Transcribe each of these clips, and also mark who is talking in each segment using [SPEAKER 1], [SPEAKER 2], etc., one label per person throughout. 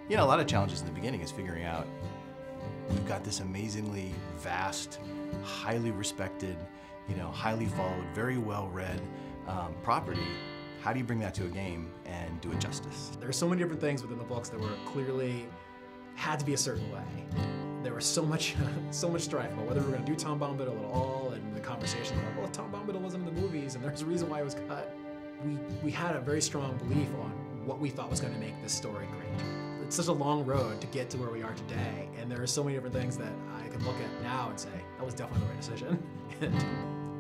[SPEAKER 1] You know, a lot of challenges in the beginning is figuring out, we've got this amazingly vast, highly respected, you know, highly followed, very well-read property. How do you bring that to a game and do it justice?
[SPEAKER 2] There are so many different things within the books that were clearly had to be a certain way. There was so much strife about whether we were going to do Tom Bombadil at all, and the conversation about, well, Tom Bombadil wasn't in the movies, and there's a reason why it was cut. We had a very strong belief on what we thought was going to make this story great. It's such a long road to get to where we are today, and there are so many different things that I can look at now and say, that was definitely the right decision, and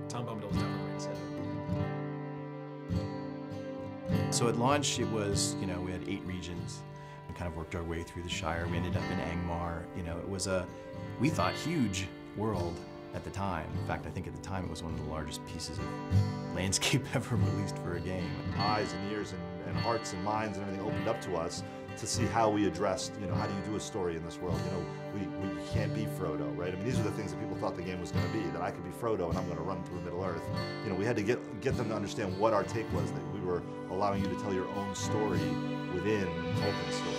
[SPEAKER 2] Tom Bombadil was definitely the right decision.
[SPEAKER 1] So at launch, it was, you know, we had 8 regions. We kind of worked our way through the Shire. We ended up in Angmar. You know, it was a, we thought, huge world at the time. In fact, I think at the time it was one of the largest pieces of landscape ever released for a game.
[SPEAKER 3] Eyes and ears and hearts and minds and everything opened up to us to see how we addressed, you know, how do you do a story in this world? You know, we can't be Frodo, right? I mean, these are the things that people thought the game was going to be, that I could be Frodo and I'm going to run through Middle-earth. You know, we had to get them to understand what our take was, that we were allowing you to tell your own story within Tolkien's story.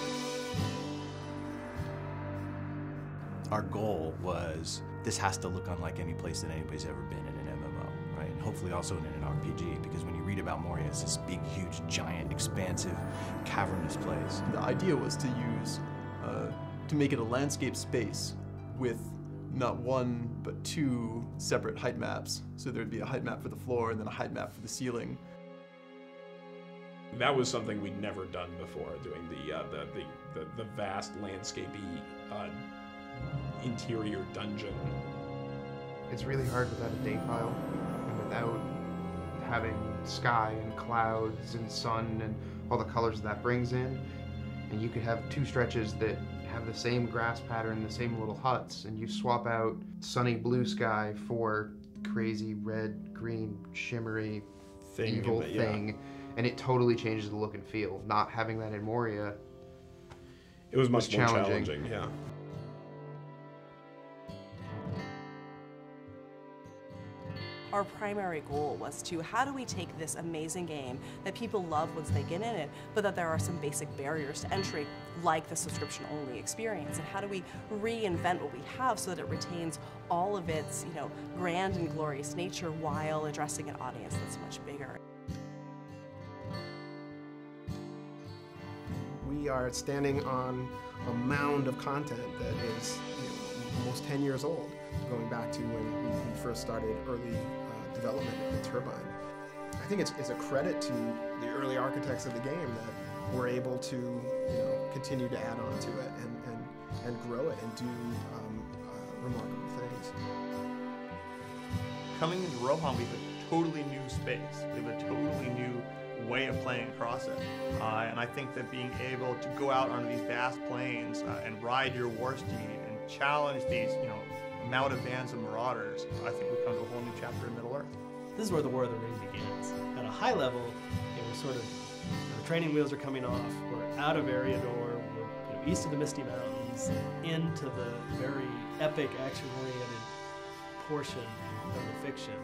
[SPEAKER 1] Our goal was, this has to look unlike any place that anybody's ever been in an MMO, right? And hopefully also in an RPG, because when you read about Moria, it's this big, huge, giant, expansive, cavernous place.
[SPEAKER 4] The idea was to use, to make it a landscape space with not one, but 2 separate height maps. So there'd be a height map for the floor and then a height map for the ceiling.
[SPEAKER 5] That was something we'd never done before, doing the vast landscapey interior dungeon.
[SPEAKER 6] It's really hard without a date file and without having sky and clouds and sun and all the colors that brings in. And you could have 2 stretches that have the same grass pattern, the same little huts, and you swap out sunny blue sky for crazy red, green, shimmery, evil thing, and it totally changes the look and feel. Not having that in Moria,
[SPEAKER 5] it was much more challenging, yeah.
[SPEAKER 7] Our primary goal was to, how do we take this amazing game that people love once they get in it, but that there are some basic barriers to entry, like the subscription-only experience, and how do we reinvent what we have so that it retains all of its, you know, grand and glorious nature while addressing an audience that's much bigger.
[SPEAKER 8] We are standing on a mound of content that is, you know, almost 10 years old, going back to when we first started early development of the Turbine. I think it's a credit to the early architects of the game that we're able to, you know, continue to add on to it and grow it and do remarkable things.
[SPEAKER 9] Coming into Rohan, we have a totally new space. We have a totally new way of playing across it. And I think that being able to go out onto these vast plains and ride your war steed and challenge these, you know, mounted bands of marauders, I think we've come to a whole new chapter in Middle-earth.
[SPEAKER 10] This is where the War of the Ring begins. At a high level, we're sort of, the training wheels are coming off, we're out of Eriador, we're east of the Misty Mountains, into the very epic, action-oriented portion of the fiction.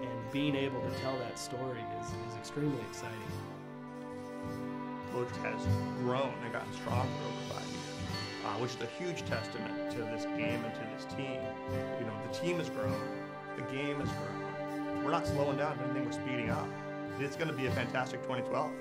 [SPEAKER 10] And being able to tell that story is extremely exciting.
[SPEAKER 9] Lodric has grown and gotten stronger over 5 years, which is a huge testament to this game and to this team. You know, the team has grown, the game has grown. We're not slowing down, if anything, we're speeding up. It's going to be a fantastic 2012.